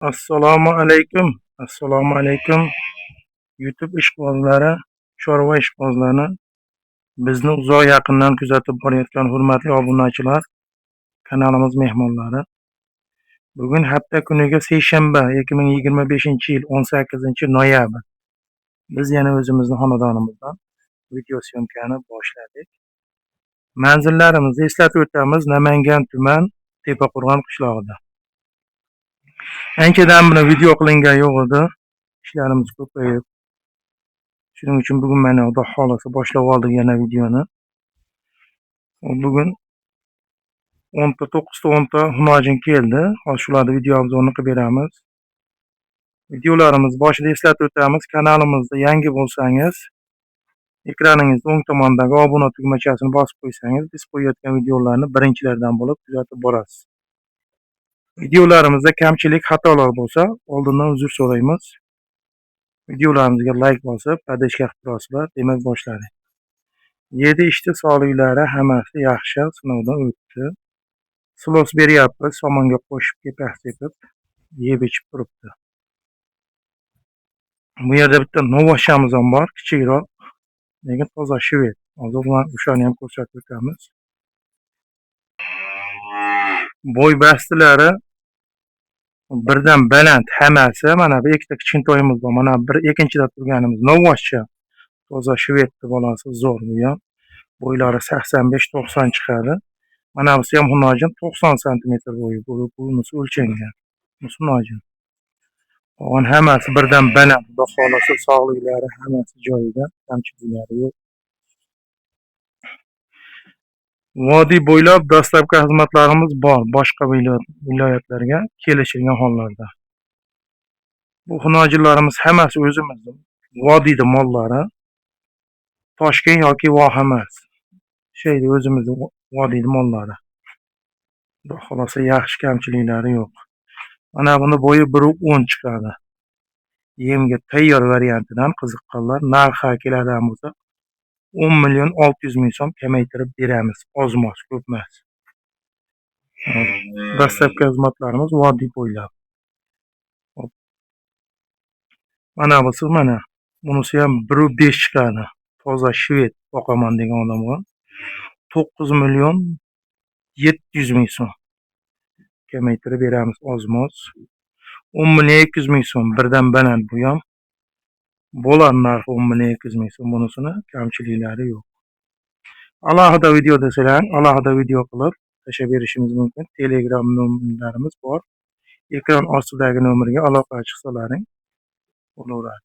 Assalomu alaykum. Assalomu alaykum. YouTube ishqibozlari, chorva ishqibozlari, bizni uzoq yaqindan kuzatib borayotgan hurmatli obunachilar, kanalimiz mehmonlari. Bugun hafta kuniga seshanba 2025-yil 18-noyabr. Biz yana o'zimizni xonadonimizdan video syomkani boshladik. Manzillarimizni eslatib o'tamiz. Namangan tuman Tepaqo'rg'on qishlog'ida. Anchadan buni video qilingan yo'q edi. İşlerimiz ko'payib. Shuning uchun bugun mana Xudo xolasa boshlab oldik yana videoni. Bugun 9:10 Hunojin keldi. Hozir shularni video obzorini qilib beramiz. Videolarimiz boshida eslatib o'tamiz. Kanalimizda yangi bo'lsangiz, ekraningizning o'ng tomonidagi obuna tugmachasini bosib qo'ysangiz, biz qo'yayotgan videolarni birinchilardan bo'lib kuzatib borasiz. Videolarimizda kamchilik, xatolar bo'lsa, oldindan uzr so'raymiz. Videolarimizga like bosib, podpishka qilib turasizlar. Demak, boshladik. 7 ishchi sog'liklari hammasi yaxshi, sinovdan o'tdi. Silos beryapmiz, somonga qo'shib kepak sepib, yeb ichib turibdi. Bu yerda bitta novvoshamiz ham bor, kichikroq, lekin toza shved. Hozir o'shani ham ko'rsatib o'tamiz. Bo'y bastilari birdan baland hammasi. Mana bu ikkita kichkintoyimiz bor. Mana bir ikkinchida turganimiz novvoshcha. Toza shvedni bolasi zo'r bu ham. Bo'ylari 85-90 chiqadi. Mana bu ham Hunojin 90 cm bo'yi bo'lib, bunisi o'lchangan. Bunisi Hunojin. Qolgan hammasi birdan baland. Xudo xolasa sog'liklari hammasi joyida, kamchiliklari yo'q. Vodiy bo'ylab dastlabki xizmatlarimiz bor, boshqa viloyatlarga kelishilgan hollarda. Bu Hunojinlarimiz hammasi o'zimizning vodiyda mollari. Toshkent yoki voha emas. O'zimizning vodiyda mollari. Xudo xolasa yaxshi, kamchiliklari yo'q. Mana buni bo'yi 1.10 chiqadi. Yemga tayyor variantidan qiziqqanlar narxi keladigan bo'lsa 10.600.000 so'm kamaytirib beramiz. Ozmoz, ko'pmas. Dastlabki xizmatlarimiz vodiy bo'ylab. Mana bunisi ham 1.5 chiqadi. Toza shved boqaman degan odamga 9.700.000 so'm kamaytirib beramiz. Ozmoz 10.200.000 so'm birdan baland bu ham. Bo'lar narxi 10.200.000 so'm. Bunisini kamchiliklari yo'q. Alohida video desalar, alohida video qilib tashlab berishimiz mumkin. Telegram nomerlarimiz bor. Ekran ostidagi nomerga aloqa chiqsalaring bo'laveradi.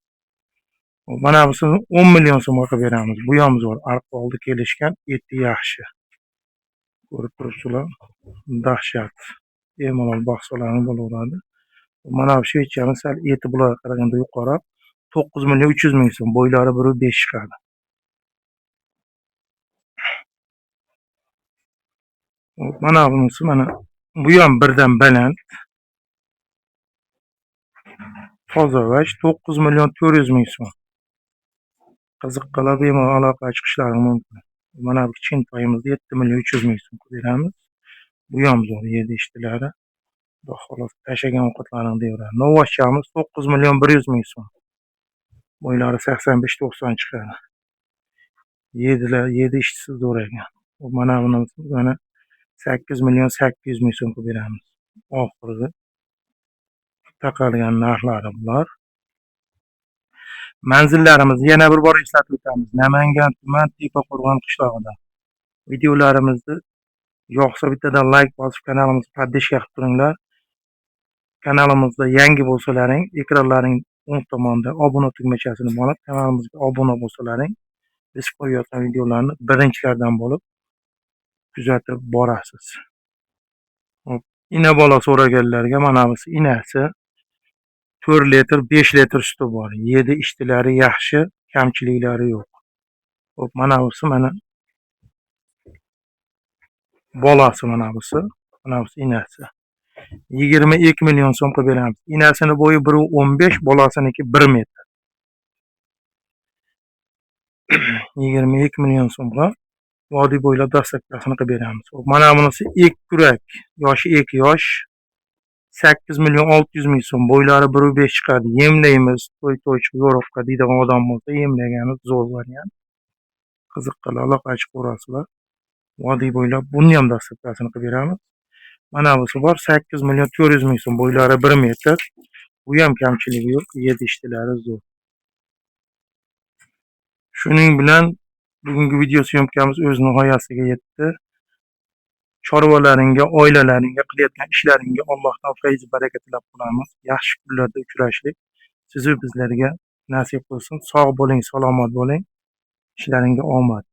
Mana busini 10 million so'mga qilib beramiz. Bu ham zo'r. Arqoldi kelishgan, eti yaxshi. Ko'rib turibsizlar, dahshat. Bemalol boqsalaring bo'laveradi. Mana bu shvechamiz sal eti bularga qaraganda yuqori. 9.300.000 so'm, bo'ylari 1.5 chiqadi. Mana bunisi bu ham birdan baland. Toza vaj 9.400.000 so'm. Qiziqqanlar bemalol aloqa chiqishlari mumkin. Mana bu kichkintoyimizni 7.300.000 so'm beramiz. Bu ham zo'r, yedi ishtilari. Xudo xolasa tashagan ovqatlarini deyaveradi. Novvoshchamiz 9.100.000 so'm. Bo'ylari 85-90 chiqadi. Yedi ishtisi zo'r ekan. Mana bunisi 8.800.000 so'm beramiz. Oxirgi taqalgan narxlari bular. Manzillarimizni yana bir bor eslatib o'tamiz. Namangan tuman Tepaqo'rg'on qishlog'ida. Videolarimizni yoqsa bittadan like bosib, kanalimizni podpishka qilib turinglar. Kanalimizda yangi bo'lsalaring, ekranlaring o'ng tomonida obuna tugmachasini bosib, kanalimizga obuna bo'lsalaring, biz qo'yayotgan videolarni birinchilardan bo'lib kuzatib borasiz. Ina bola so'raganlarga mana bunisi inasi 4 litr, 5 litr suti bor. Yedi ishtilari yaxshi, kamchiliklari yo'q. Xo'p, mana bunisi bolasi mana bunisi inasi. 22 million so'm qilib beramiz. Inasini bo'yi 1.15, bolasiniki 1 metr. 22 million so'mga vodiy bo'ylab dastlabkasini qilib beramiz. Mana bunisi ek kurak, yoshi 2 yosh. 8.600.000 so'm, bo'ylari 1,5 chiqadi. Yemlaymiz, to'y-to'ychi, yo'roqqa deydigan odam bo'lsa, yemlaganimiz zo'r variant. Qiziqqan aloqachi ko'rasizlar. Vodiy bo'ylab buni ham dasturkasini qilib beramiz. Mana busi bor 8.400.000 so'm, bo'ylari 1 metr. Bu ham kamchiligi yo'q, yedishtilari zo'r. Shuning bilan bugungi video syomkamiz o'z nihoyasiga yetdi. Chorvalaringga, oilalaringga, qilayotgan ishlaringga Allohdan fayz baraka tilab qolamiz. Yaxshi kunlarda uchrashlik sizu bizlarga nasib qilsin. Sog' bo'ling, salomat bo'ling. Ishlaringga omad.